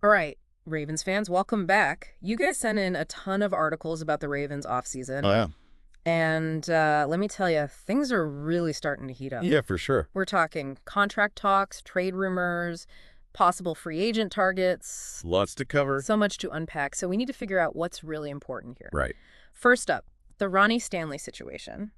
All right, Ravens fans, welcome back. You guys sent in a ton of articles about the Ravens offseason, Oh, yeah. and let me tell you, things are really starting to heat up. Yeah, for sure. We're talking contract talks, trade rumors, possible free agent targets, Lots to cover. so much to unpack. So we need to figure out what's really important here. Right. First up, the Ronnie Stanley situation.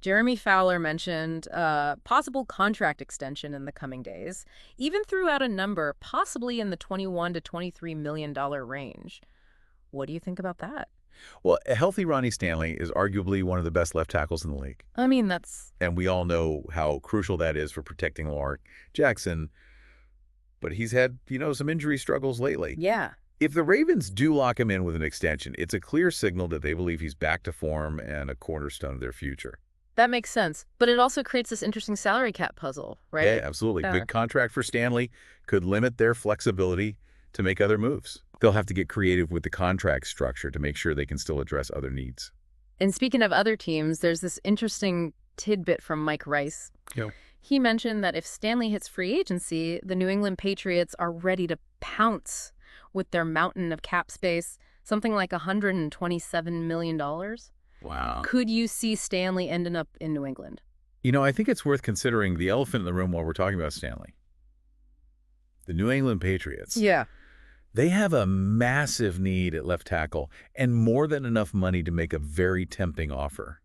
Jeremy Fowler mentioned a possible contract extension in the coming days, even threw out a number possibly in the $21 to $23 million range. What do you think about that? Well, a healthy Ronnie Stanley is arguably one of the best left tackles in the league. I mean, that's... And we all know how crucial that is for protecting Lamar Jackson. But he's had, some injury struggles lately. Yeah. If the Ravens do lock him in with an extension, it's a clear signal that they believe he's back to form and a cornerstone of their future. That makes sense. But it also creates this interesting salary cap puzzle, right? Yeah, absolutely. Yeah. Big contract for Stanley could limit their flexibility to make other moves. They'll have to get creative with the contract structure to make sure they can still address other needs. And speaking of other teams, there's this interesting tidbit from Mike Rice. Yeah. He mentioned that if Stanley hits free agency, the New England Patriots are ready to pounce with their mountain of cap space, something like $127 million. Wow. Could you see Stanley ending up in New England? I think it's worth considering the elephant in the room while we're talking about Stanley. The New England Patriots. Yeah. They have a massive need at left tackle and more than enough money to make a very tempting offer.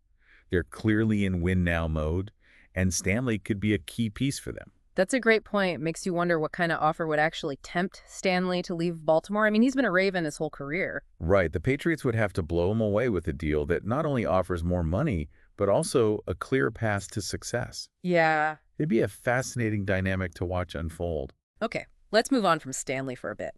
They're clearly in win-now mode, and Stanley could be a key piece for them. That's a great point. Makes you wonder what kind of offer would actually tempt Stanley to leave Baltimore. I mean, he's been a Raven his whole career. Right. The Patriots would have to blow him away with a deal that not only offers more money, but also a clear path to success. Yeah. It'd be a fascinating dynamic to watch unfold. Okay, let's move on from Stanley for a bit.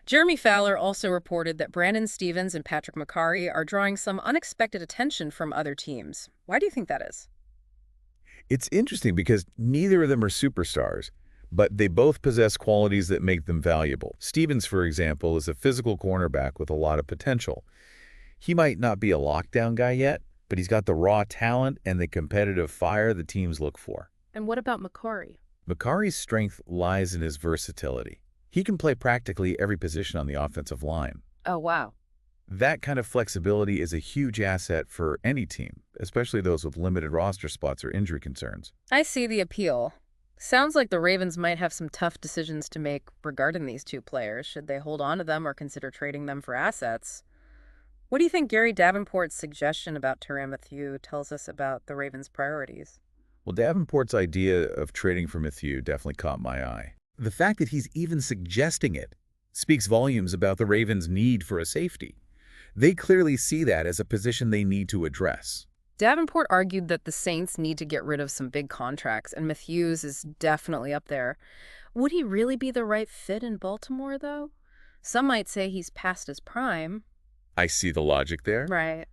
Jeremy Fowler also reported that Brandon Stevens and Patrick McCarry are drawing some unexpected attention from other teams. Why do you think that is? It's interesting because neither of them are superstars, but they both possess qualities that make them valuable. Stevens, for example, is a physical cornerback with a lot of potential. He might not be a lockdown guy yet, but he's got the raw talent and the competitive fire the teams look for. And what about McCarry? McCarry's strength lies in his versatility. He can play practically every position on the offensive line. Oh, wow. That kind of flexibility is a huge asset for any team, especially those with limited roster spots or injury concerns. I see the appeal. Sounds like the Ravens might have some tough decisions to make regarding these two players. Should they hold on to them or consider trading them for assets? What do you think Gary Davenport's suggestion about Tyrann Mathieu tells us about the Ravens' priorities? Well, Davenport's idea of trading for Mathieu definitely caught my eye. The fact that he's even suggesting it speaks volumes about the Ravens' need for a safety. They clearly see that as a position they need to address. Davenport argued that the Saints need to get rid of some big contracts, and Matthews is definitely up there. Would he really be the right fit in Baltimore, though? Some might say he's past his prime. I see the logic there, Right.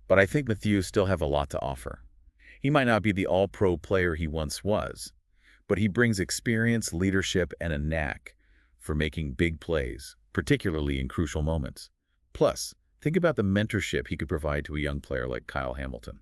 but I think Mathieu still have a lot to offer. He might not be the all-pro player he once was, but he brings experience, leadership, and a knack for making big plays, particularly in crucial moments. Plus, think about the mentorship he could provide to a young player like Kyle Hamilton.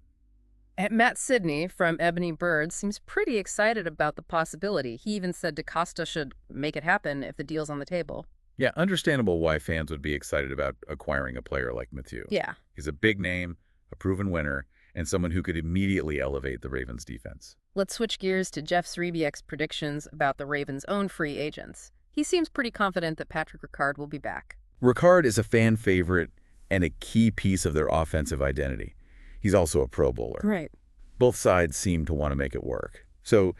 And Matt Sidney from Ebony Bird seems pretty excited about the possibility. He even said DaCosta should make it happen if the deal's on the table. Yeah, understandable why fans would be excited about acquiring a player like Mathieu. Yeah. He's a big name, a proven winner, and someone who could immediately elevate the Ravens' defense. Let's switch gears to Jeff Zrebiec's predictions about the Ravens' own free agents. He seems pretty confident that Patrick Ricard will be back. Ricard is a fan favorite and a key piece of their offensive identity. He's also a Pro Bowler. Right. Both sides seem to want to make it work. So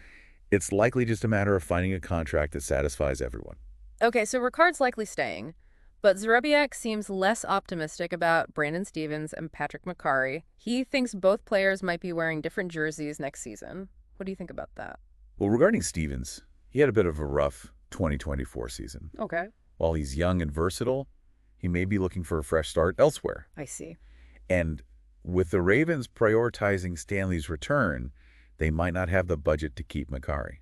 it's likely just a matter of finding a contract that satisfies everyone. Okay, so Ricard's likely staying, but Zrebiec seems less optimistic about Brandon Stevens and Patrick McCarry. He thinks both players might be wearing different jerseys next season. What do you think about that? Well, regarding Stevens, he had a bit of a rough 2024 season. Okay. While he's young and versatile, he may be looking for a fresh start elsewhere. I see. And with the Ravens prioritizing Stanley's return, they might not have the budget to keep McCarry.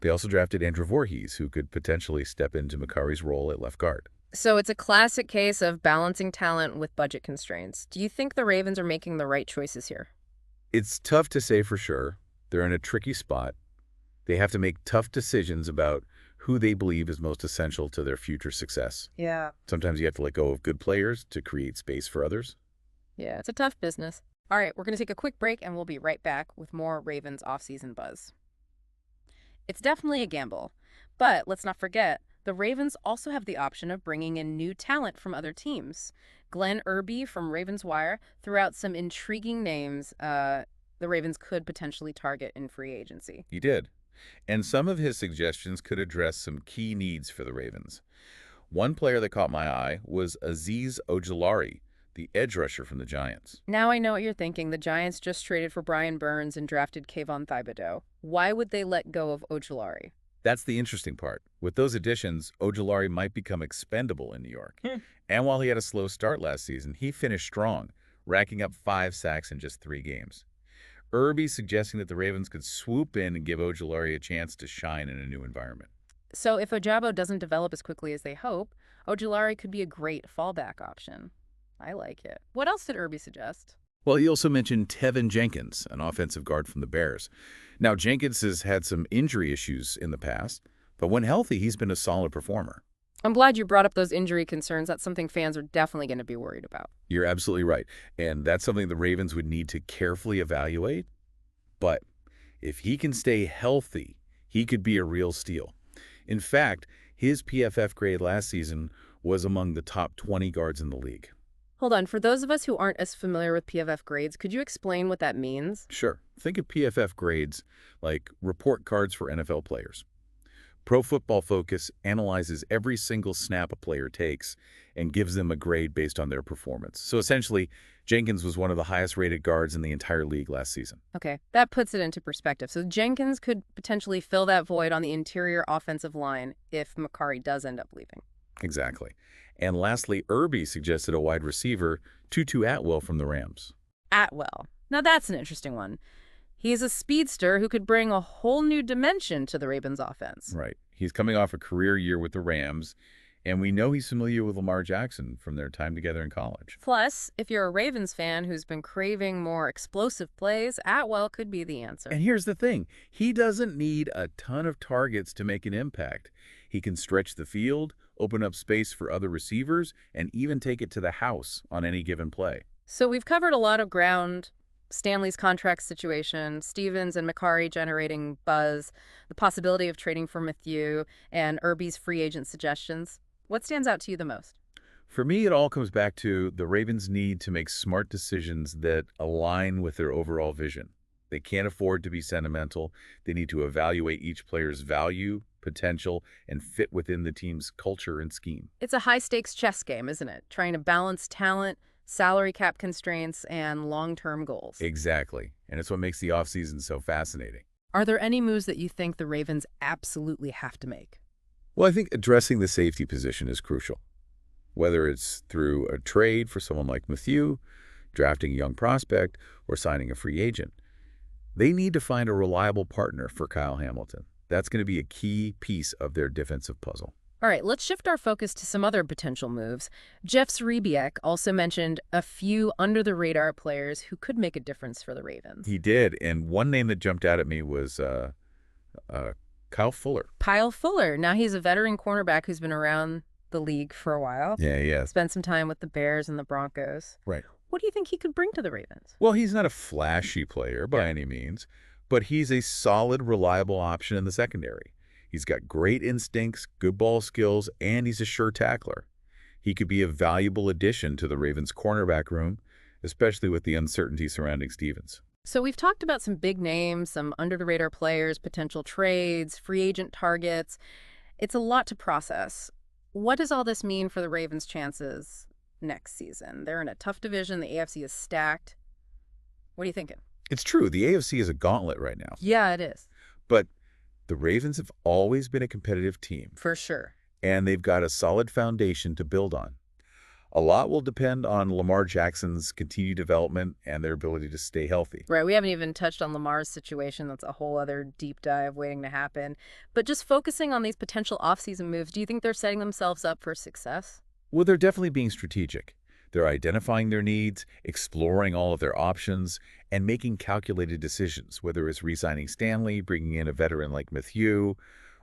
They also drafted Andrew Voorhees, who could potentially step into McCarry's role at left guard. So it's a classic case of balancing talent with budget constraints. Do you think the Ravens are making the right choices here? It's tough to say for sure. They're in a tricky spot. They have to make tough decisions about who they believe is most essential to their future success. Yeah. Sometimes you have to let go of good players to create space for others. Yeah, it's a tough business. All right, we're going to take a quick break and we'll be right back with more Ravens offseason buzz. It's definitely a gamble, but let's not forget, the Ravens also have the option of bringing in new talent from other teams. Glenn Irby from Ravens Wire threw out some intriguing names the Ravens could potentially target in free agency. He did. And some of his suggestions could address some key needs for the Ravens. One player that caught my eye was Azeez Ojulari, the edge rusher from the Giants. Now I know what you're thinking. The Giants just traded for Brian Burns and drafted Kayvon Thibodeau. Why would they let go of Ojulari? That's the interesting part. With those additions, Ojulari might become expendable in New York. And while he had a slow start last season, he finished strong, racking up 5 sacks in just 3 games. Irby suggesting that the Ravens could swoop in and give Ojulari a chance to shine in a new environment. So if Ojabo doesn't develop as quickly as they hope, Ojulari could be a great fallback option. I like it. What else did Irby suggest? Well, he also mentioned Tevin Jenkins, an offensive guard from the Bears. Now, Jenkins has had some injury issues in the past, but when healthy, he's been a solid performer. I'm glad you brought up those injury concerns. That's something fans are definitely going to be worried about. You're absolutely right. And that's something the Ravens would need to carefully evaluate. But if he can stay healthy, he could be a real steal. In fact, his PFF grade last season was among the top 20 guards in the league. Hold on, for those of us who aren't as familiar with PFF grades, could you explain what that means? Sure. Think of PFF grades like report cards for NFL players. Pro Football Focus analyzes every single snap a player takes and gives them a grade based on their performance. So essentially, Jenkins was one of the highest-rated guards in the entire league last season. Okay, that puts it into perspective. So Jenkins could potentially fill that void on the interior offensive line if Makari does end up leaving. Exactly. And lastly, Irby suggested a wide receiver, Tutu Atwell from the Rams. Atwell. Now that's an interesting one. He's a speedster who could bring a whole new dimension to the Ravens offense. Right. He's coming off a career year with the Rams, and we know he's familiar with Lamar Jackson from their time together in college. Plus, if you're a Ravens fan who's been craving more explosive plays, Atwell could be the answer. And here's the thing. He doesn't need a ton of targets to make an impact. He can stretch the field, open up space for other receivers, and even take it to the house on any given play. So we've covered a lot of ground. Stanley's contract situation, Stevens and Makari generating buzz, the possibility of trading for Mathieu, and Irby's free agent suggestions. What stands out to you the most? For me, it all comes back to the Ravens need to make smart decisions that align with their overall vision. They can't afford to be sentimental. They need to evaluate each player's value, potential, and fit within the team's culture and scheme. It's a high-stakes chess game, isn't it? Trying to balance talent, salary cap constraints, and long-term goals. Exactly. And it's what makes the offseason so fascinating. Are there any moves that you think the Ravens absolutely have to make? Well, I think addressing the safety position is crucial. Whether it's through a trade for someone like Mathieu, drafting a young prospect, or signing a free agent, they need to find a reliable partner for Kyle Hamilton. That's going to be a key piece of their defensive puzzle. All right, let's shift our focus to some other potential moves. Jeff Zrebiec also mentioned a few under-the-radar players who could make a difference for the Ravens. He did, and one name that jumped out at me was Kyle Fuller. Kyle Fuller. Now he's a veteran cornerback who's been around the league for a while. Yeah, he has. Spent some time with the Bears and the Broncos. Right. What do you think he could bring to the Ravens? Well, he's not a flashy player by any means, but he's a solid, reliable option in the secondary. He's got great instincts, good ball skills, and he's a sure tackler. He could be a valuable addition to the Ravens' cornerback room, especially with the uncertainty surrounding Stevens. So we've talked about some big names, some under-the-radar players, potential trades, free agent targets. It's a lot to process. What does all this mean for the Ravens' chances next season? They're in a tough division. The AFC is stacked. What are you thinking? It's true. The AFC is a gauntlet right now. Yeah, it is. But the Ravens have always been a competitive team. For sure. And they've got a solid foundation to build on. A lot will depend on Lamar Jackson's continued development and their ability to stay healthy. Right. We haven't even touched on Lamar's situation. That's a whole other deep dive waiting to happen. But just focusing on these potential offseason moves, do you think they're setting themselves up for success? Well, they're definitely being strategic. They're identifying their needs, exploring all of their options, and making calculated decisions, whether it's re-signing Stanley, bringing in a veteran like Mathieu,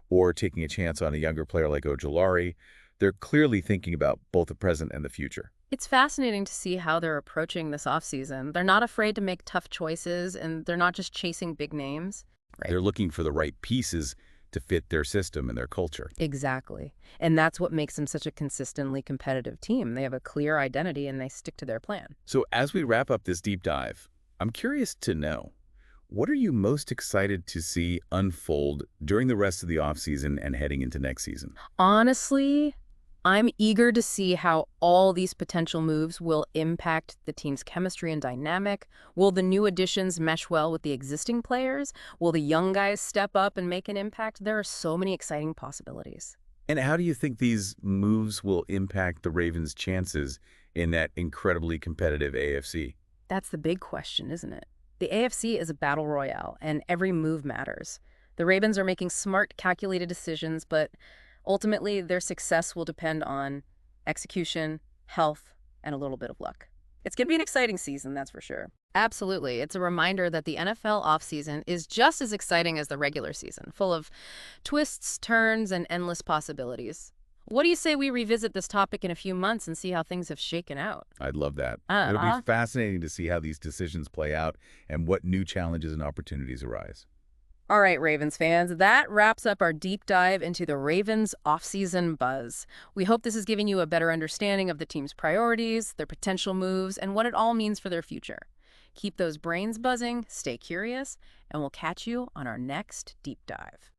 or taking a chance on a younger player like Ojulari. They're clearly thinking about both the present and the future. It's fascinating to see how they're approaching this offseason. They're not afraid to make tough choices, and they're not just chasing big names. Right. They're looking for the right pieces to fit their system and their culture. Exactly. And that's what makes them such a consistently competitive team. They have a clear identity and they stick to their plan. So as we wrap up this deep dive, I'm curious to know, what are you most excited to see unfold during the rest of the offseason and heading into next season? Honestly, I'm eager to see how all these potential moves will impact the team's chemistry and dynamic. Will the new additions mesh well with the existing players? Will the young guys step up and make an impact? There are so many exciting possibilities. And how do you think these moves will impact the Ravens' chances in that incredibly competitive AFC? That's the big question, isn't it? The AFC is a battle royale, and every move matters. The Ravens are making smart, calculated decisions, but ultimately their success will depend on execution, health, and a little bit of luck. It's going to be an exciting season, that's for sure. Absolutely. It's a reminder that the NFL offseason is just as exciting as the regular season, full of twists, turns, and endless possibilities. What do you say we revisit this topic in a few months and see how things have shaken out? I'd love that. It'll be Uh-huh. fascinating to see how these decisions play out and what new challenges and opportunities arise. All right, Ravens fans, that wraps up our deep dive into the Ravens offseason buzz. We hope this has given you a better understanding of the team's priorities, their potential moves, and what it all means for their future. Keep those brains buzzing, stay curious, and we'll catch you on our next deep dive.